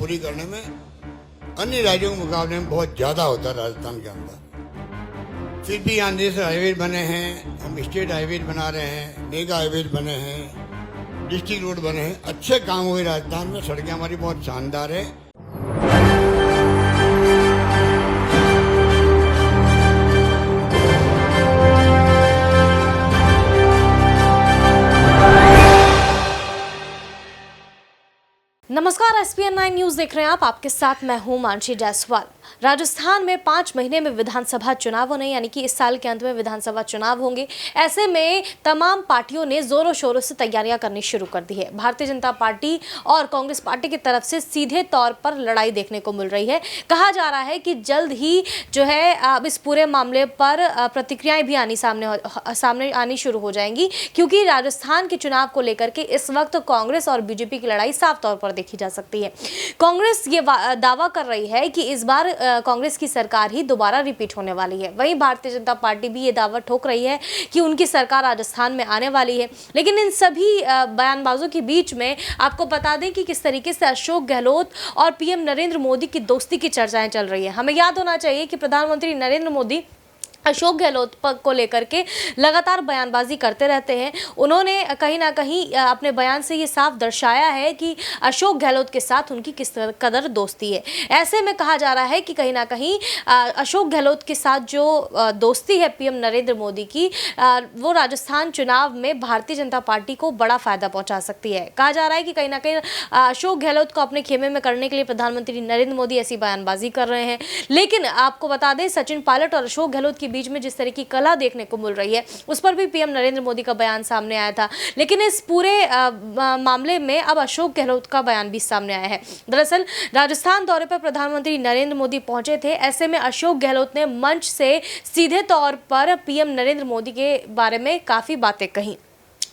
पूरी करने में अन्य राज्यों के मुकाबले में बहुत ज़्यादा होता है राजस्थान के अंदर। फिर भी यहाँ नेशनल हाईवे बने हैं, हम स्टेट हाईवे बना रहे हैं, मेगा हाईवे बने हैं, डिस्ट्रिक्ट रोड बने हैं, अच्छे काम हुए राजस्थान में। सड़कें हमारी बहुत शानदार है। नमस्कार, SPN 9 न्यूज देख रहे हैं आप। आपके साथ मैं हूं मानसी जायसवाल। राजस्थान में 5 महीने में विधानसभा चुनाव होने, यानी कि इस साल के अंत में विधानसभा चुनाव होंगे। ऐसे में तमाम पार्टियों ने जोरों शोरों से तैयारियां करनी शुरू कर दी है। भारतीय जनता पार्टी और कांग्रेस पार्टी की तरफ से सीधे तौर पर लड़ाई देखने को मिल रही है। कहा जा रहा है कि जल्द ही जो है अब इस पूरे मामले पर प्रतिक्रियाएं भी सामने आनी शुरू हो जाएंगी, क्योंकि राजस्थान के चुनाव को लेकर के इस वक्त कांग्रेस और बीजेपी की लड़ाई साफ तौर पर देखी जा सकती है। कांग्रेस ये दावा कर रही है कि इस बार कांग्रेस की सरकार ही दोबारा रिपीट होने वाली है। वहीं भारतीय जनता पार्टी भी ये दावा ठोक रही है कि उनकी सरकार राजस्थान में आने वाली है। लेकिन इन सभी बयानबाजों के बीच में आपको बता दें कि किस तरीके से अशोक गहलोत और पीएम नरेंद्र मोदी की दोस्ती की चर्चाएं चल रही है। हमें याद होना चाहिए कि प्रधानमंत्री नरेंद्र मोदी अशोक गहलोत को लेकर के लगातार बयानबाजी करते रहते हैं। उन्होंने कहीं ना कहीं अपने बयान से ये साफ दर्शाया है कि अशोक गहलोत के साथ उनकी किस कदर दोस्ती है। ऐसे में कहा जा रहा है कि कहीं ना कहीं अशोक गहलोत के साथ जो दोस्ती है पीएम नरेंद्र मोदी की, वो राजस्थान चुनाव में भारतीय जनता पार्टी को बड़ा फायदा पहुंचा सकती है। कहा जा रहा है कि कहीं ना कहीं अशोक गहलोत को अपने खेमे में करने के लिए प्रधानमंत्री नरेंद्र मोदी ऐसी बयानबाजी कर रहे हैं। लेकिन आपको बता दें, सचिन पायलट और अशोक गहलोत की बीच में जिस तरह की कला देखने को मिल रही है, उस पर भी पीएम नरेंद्र मोदी का बयान सामने आया था। लेकिन इस पूरे मामले में अब अशोक गहलोत का बयान भी सामने आया है। दरअसल राजस्थान दौरे पर प्रधानमंत्री नरेंद्र मोदी पहुंचे थे। ऐसे में अशोक गहलोत ने मंच से सीधे तौर पर पीएम नरेंद्र मोदी के बारे में काफी बातें कही।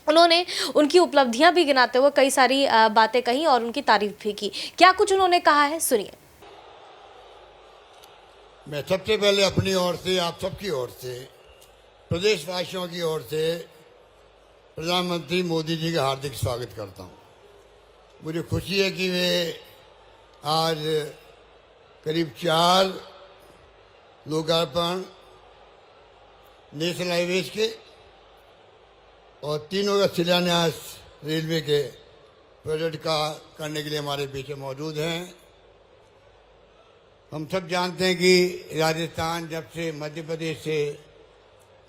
उन्होंने उनकी उपलब्धियां भी गिनाते हुए कई सारी बातें कही और उनकी तारीफ भी की। क्या कुछ उन्होंने कहा है, सुनिए। मैं सबसे पहले अपनी ओर से, आप सबकी ओर से, प्रदेशवासियों की ओर से प्रधानमंत्री मोदी जी का हार्दिक स्वागत करता हूं। मुझे खुशी है कि वे आज करीब 4 लोकार्पण नेशनल हाईवेज के और 3 का शिलान्यास रेलवे के प्रोजेक्ट का करने के लिए हमारे पीछे मौजूद हैं। हम सब जानते हैं कि राजस्थान जब से मध्य प्रदेश से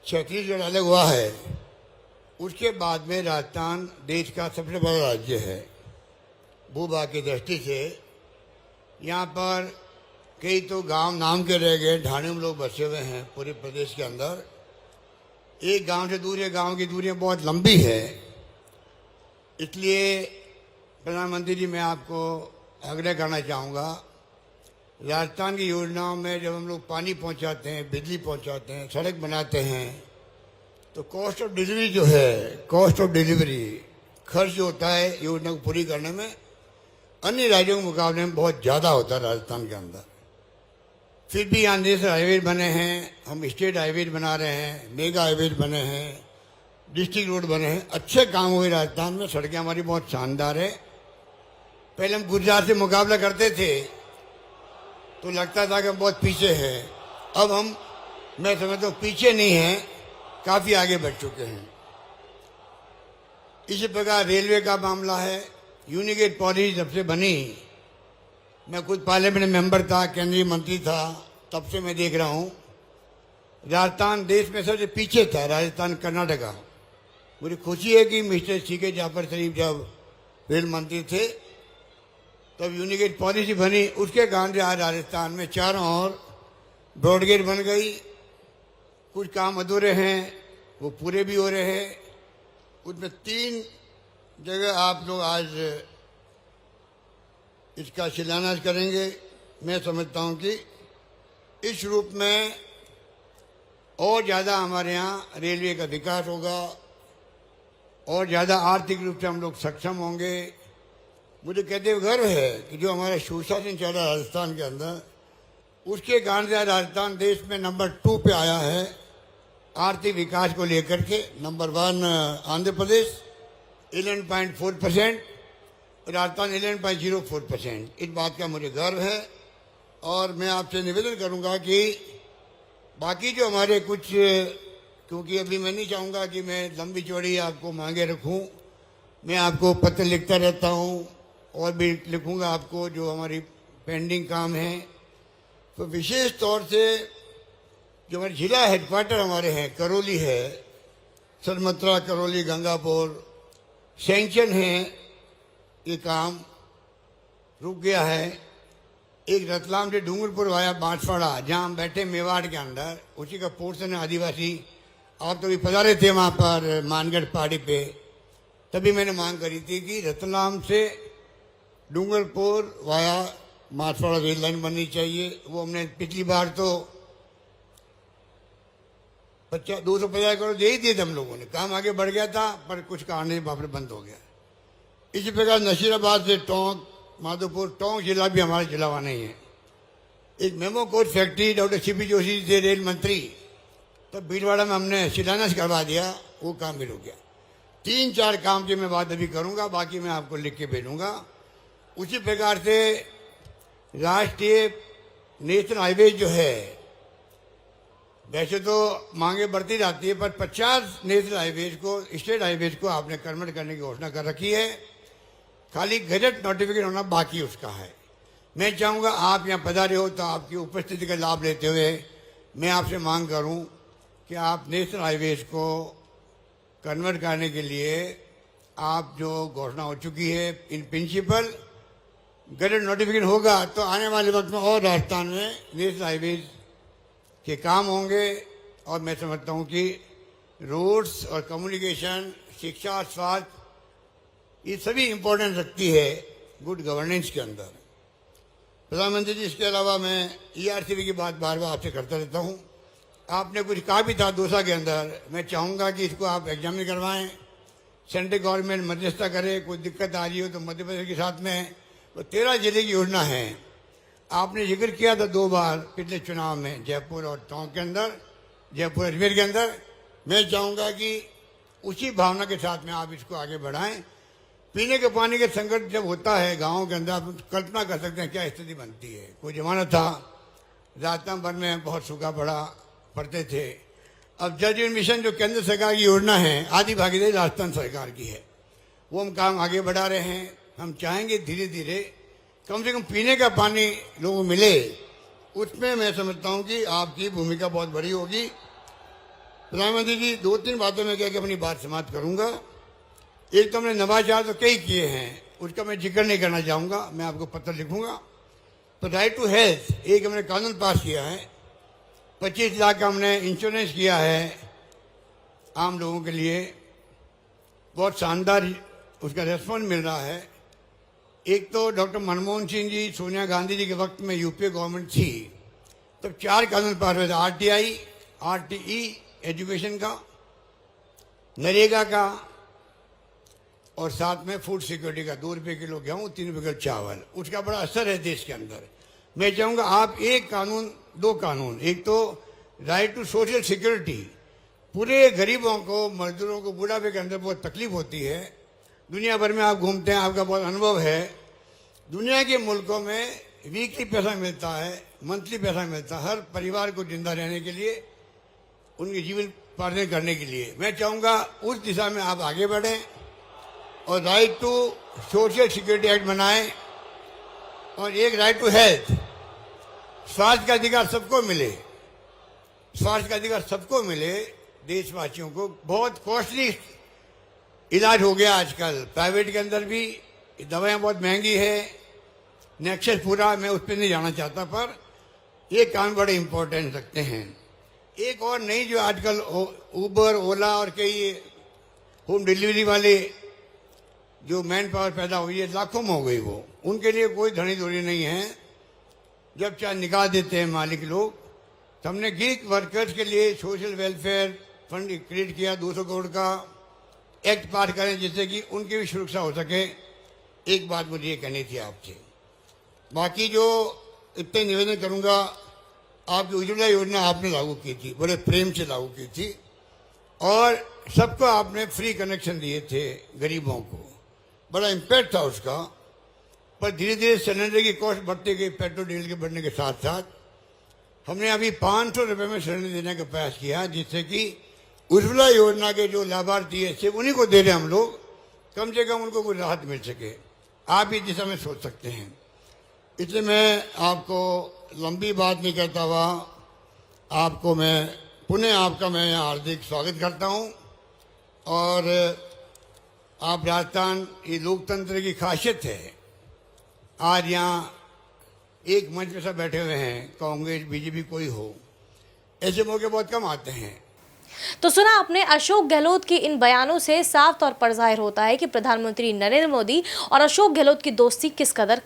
छत्तीसगढ़ अलग हुआ है, उसके बाद में राजस्थान देश का सबसे बड़ा राज्य है। भूभाग की दृष्टि से यहाँ पर कई तो गांव नाम के रह गए, ढाणियों में लोग बसे हुए हैं पूरे प्रदेश के अंदर। एक गांव से दूसरे गांव की दूरियां बहुत लंबी है। इसलिए प्रधानमंत्री जी, मैं आपको आग्रह करना चाहूँगा, राजस्थान की योजनाओं में जब हम लोग पानी पहुंचाते हैं, बिजली पहुंचाते हैं, सड़क बनाते हैं, तो कॉस्ट ऑफ डिलीवरी जो है, कॉस्ट ऑफ डिलीवरी खर्च जो होता है योजना को पूरी करने में अन्य राज्यों के मुकाबले में बहुत ज़्यादा होता है राजस्थान के अंदर। फिर भी यहाँ नेशनल हाईवे बने हैं, हम स्टेट हाईवे बना रहे हैं, मेगा हाईवे बने हैं, डिस्ट्रिक्ट रोड बने हैं, अच्छे काम हुए राजस्थान में। सड़कें हमारी बहुत शानदार है। पहले हम गुजरात से मुकाबला करते थे तो लगता था कि हम बहुत पीछे हैं। अब मैं समझता हूँ पीछे नहीं हैं, काफ़ी आगे बढ़ चुके हैं। इसी प्रकार रेलवे का मामला है। यूनिगेट पॉलिसी जब से बनी, मैं खुद पार्लियामेंट मेंबर था, केंद्रीय मंत्री था, तब से मैं देख रहा हूँ राजस्थान देश में सबसे पीछे था, राजस्थान कर्नाटका। मुझे खुशी है कि मिस्टर सीके जाफर शरीफ जब रेल मंत्री थे तब यूनिगेट पॉलिसी बनी। उसके कारण से आज राजस्थान में चारों ओर ब्रॉडगेज बन गई। कुछ काम अधूरे हैं, वो पूरे भी हो रहे हैं। उसमें 3 जगह आप लोग आज इसका शिलान्यास करेंगे। मैं समझता हूं कि इस रूप में और ज़्यादा हमारे यहाँ रेलवे का विकास होगा और ज़्यादा आर्थिक रूप से हम लोग सक्षम होंगे। मुझे कहते हुए गर्व है कि जो हमारा सुशासन चल रहा है राजस्थान के अंदर, उसके कारण से राजस्थान देश में नंबर 2 पे आया है आर्थिक विकास को लेकर के। नंबर 1 आंध्र प्रदेश 11.4%, राजस्थान 11.04%। इस बात का मुझे गर्व है और मैं आपसे निवेदन करूंगा कि बाकी जो हमारे कुछ, क्योंकि अभी मैं नहीं चाहूँगा कि मैं लंबी चौड़ी आपको मांगे रखूँ, मैं आपको पत्र लिखता रहता हूँ और भी लिखूँगा आपको जो हमारी पेंडिंग काम है। तो विशेष तौर से जो हमारे जिला हेडक्वार्टर हमारे हैं, करौली है, सरमत्रा, करौली, गंगापुर, सैंक्शन है, ये काम रुक गया है। एक रतलाम से डूंगरपुर वाया बांसवाड़ा, जहाँ हम बैठे मेवाड़ के अंदर, उसी का पोर्शन है आदिवासी। आप तो भी पधारे थे वहाँ पर मानगढ़ पहाड़ी पे, तभी मैंने मांग करी थी कि रतलाम से Dungarpur via Banswara rail line बननी चाहिए। वो हमने पिछली बार तो 250 करोड़ दे ही दिए थे हम लोगों ने, काम आगे बढ़ गया था, पर कुछ कारण से वापस बंद हो गया। इसी प्रकार नशीराबाद से टोंक, माधोपुर, टोंक जिला भी हमारा जिला वहाँ नहीं है। एक memo coach factory doctor CP Joshi थे रेल मंत्री, तो भीलवाड़ा में हमने शिलान्यास करवा दिया, वो काम भी रुक गया। 3-4 काम की मैं बात अभी करूँगा, बाकी मैं आपको लिख के भेजूँगा। उसी प्रकार से राष्ट्रीय नेशनल हाईवे जो है, वैसे तो मांगे बढ़ती जाती है, पर 50 नेशनल हाईवेज को, स्टेट हाईवेज को आपने कन्वर्ट करने की घोषणा कर रखी है। खाली गजट नोटिफिकेशन होना बाकी उसका है। मैं चाहूँगा आप यहाँ पधारे हो तो आपकी उपस्थिति का लाभ लेते हुए मैं आपसे मांग करूँ कि आप नेशनल हाईवेज को कन्वर्ट करने के लिए आप जो घोषणा हो चुकी है, इन प्रिंसिपल गजट नोटिफिकेशन होगा तो आने वाले वक्त में और राजस्थान में नेशनल हाईवेज के काम होंगे। और मैं समझता हूँ कि रोड्स और कम्युनिकेशन, शिक्षा, स्वास्थ्य, ये सभी इम्पोर्टेंस रखती है गुड गवर्नेंस के अंदर। प्रधानमंत्री जी, इसके अलावा मैं ERCB की बात बार बार आपसे करता रहता हूँ। आपने कुछ कहा भी था दोसा के अंदर, मैं चाहूँगा कि इसको आप एग्जामिन करवाएं, सेंट्रल गवर्नमेंट मध्यस्थता करे। कोई दिक्कत आ रही हो तो मध्य प्रदेश के साथ में तो 13 जिले की योजना है। आपने जिक्र किया था 2 बार पिछले चुनाव में, जयपुर और टोंक के अंदर, जयपुर अजमेर के अंदर। मैं चाहूँगा कि उसी भावना के साथ में आप इसको आगे बढ़ाएं। पीने के पानी के संकट जब होता है गाँव के अंदर, आप कल्पना कर सकते हैं क्या स्थिति बनती है। कोई जमाना था राजस्थान भर में बहुत सूखा पड़ते थे। अब जल जीवन मिशन जो केंद्र सरकार की योजना है, आधी भागीदारी राजस्थान सरकार की है, वो हम काम आगे बढ़ा रहे हैं। हम चाहेंगे धीरे धीरे कम से कम पीने का पानी लोगों को मिले, उसमें मैं समझता हूँ कि आपकी भूमिका बहुत बड़ी होगी। प्रधानमंत्री जी, 2-3 बातों में कह के अपनी बात समाप्त करूँगा। एक तो हमने नवाचार तो कई किए हैं, उसका मैं जिक्र नहीं करना चाहूँगा, मैं आपको पत्र लिखूँगा। तो राइट टू हेल्थ एक हमने कानून पास किया है, 25 लाख का हमने इंश्योरेंस किया है आम लोगों के लिए। बहुत शानदार उसका रेस्पॉन्स मिल रहा है। एक तो डॉक्टर मनमोहन सिंह जी, सोनिया गांधी जी के वक्त में यूपीए गवर्नमेंट थी, तब 4 कानून पास हुए थे, RTI, RTE एजुकेशन का, नरेगा का, और साथ में फूड सिक्योरिटी का, 2 रुपये किलो गेहूँ, 3 रुपये किलो चावल। उसका बड़ा असर है देश के अंदर। मैं चाहूँगा आप एक कानून, 2 कानून, एक तो राइट टू सोशल सिक्योरिटी, पूरे गरीबों को, मजदूरों को, बुढ़ापे के अंदर बहुत तकलीफ होती है। दुनिया भर में आप घूमते हैं, आपका बहुत अनुभव है। दुनिया के मुल्कों में वीकली पैसा मिलता है, मंथली पैसा मिलता है हर परिवार को जिंदा रहने के लिए, उनके जीवन पालन करने के लिए। मैं चाहूँगा उस दिशा में आप आगे बढ़ें और right to social security act बनाएं। और एक राइट टू हेल्थ, स्वास्थ्य का अधिकार सबको मिले, स्वास्थ्य का अधिकार सबको मिले देशवासियों को। बहुत कॉस्टली इलाज हो गया आजकल, प्राइवेट के अंदर भी दवाएं बहुत महंगी है। नेक्सस पूरा, मैं उस पर नहीं जाना चाहता, पर ये काम बड़े इम्पोर्टेंट रखते हैं। एक और नई जो आजकल उबर, ओला और कई होम डिलीवरी वाले जो मैन पावर पैदा हुई है, लाखों में हो गई वो, उनके लिए कोई धनी धोरी नहीं है। जब चाहे निकाल देते हैं मालिक लोग। तो हमने गिग वर्कर्स के लिए सोशल वेलफेयर फंड क्रिएट किया, 200 करोड़ का एक्ट पास करें जिससे कि उनकी भी सुरक्षा हो सके। एक बात मुझे ये कहनी थी आपसे। बाकी जो इतने निवेदन करूंगा, आपकी उज्ज्वला योजना आपने लागू की थी, बड़े प्रेम से लागू की थी, और सबको आपने फ्री कनेक्शन दिए थे गरीबों को। बड़ा इम्पैक्ट था उसका। पर धीरे धीरे सिलेंडर की कॉस्ट बढ़ती गई, पेट्रोल डीजल के बढ़ने के साथ साथ हमने अभी 500 रुपये में सिलेंडर देने का प्रयास किया, जिससे कि उज्ज्वला योजना के जो लाभार्थी है सिर्फ उन्हीं को दे रहे हम लोग, कम से कम उनको कोई राहत मिल सके। आप इस दिशा में सोच सकते हैं। इसलिए मैं आपको लंबी बात नहीं करता हुआ आपको मैं पुनः आपका मैं हार्दिक स्वागत करता हूं। और आप राजस्थान ये लोकतंत्र की खासियत है, आज यहाँ एक मंच पे सब बैठे हुए हैं, कांग्रेस बीजेपी कोई हो, ऐसे मौके बहुत कम आते हैं। तो सुना आपने, अशोक गहलोत के इन बयानों से साफ तौर पर जाहिर होता है कि प्रधानमंत्री नरेंद्र मोदी और अशोक गहलोत की दोस्ती किस कदर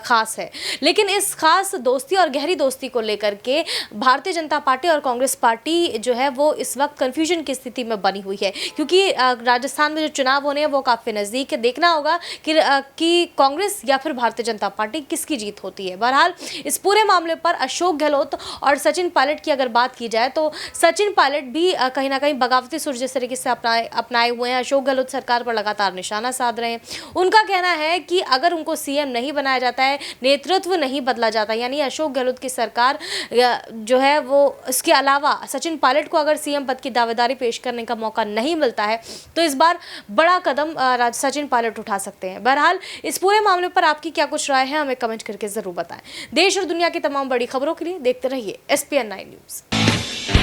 खास है। लेकिन इस खास दोस्ती और गहरी दोस्ती को लेकर के भारतीय जनता पार्टी और कांग्रेस पार्टी जो है वो इस वक्त कंफ्यूजन की स्थिति में बनी हुई है, क्योंकि राजस्थान में जो चुनाव होने हैं वो काफ़ी नज़दीक है। देखना होगा कि कांग्रेस या फिर भारतीय जनता पार्टी किसकी जीत होती है। बहरहाल इस पूरे मामले पर अशोक गहलोत और सचिन पायलट की अगर बात की जाए तो सचिन पायलट भी कहीं ना कहीं बगावती सुर जिस तरीके से अपनाए हुए हैं, अशोक गहलोत सरकार पर लगातार निशाना साध रहे हैं। उनका कहना है कि अगर उनको सीएम नहीं बनाया जाता है, नेतृत्व नहीं बदला जाता, यानी अशोक गहलोत की सरकार जो है वो, इसके अलावा सचिन पायलट को अगर सीएम पद की दावेदारी पेश करने का मौका नहीं मिलता है तो इस बार बड़ा कदम सचिन पायलट उठा सकते हैं। बहरहाल इस पूरे मामले पर आपकी क्या कुछ राय है, हमें कमेंट करके जरूर बताएं। देश और दुनिया की तमाम बड़ी खबरों के लिए देखते रहिए SPN9 न्यूज़।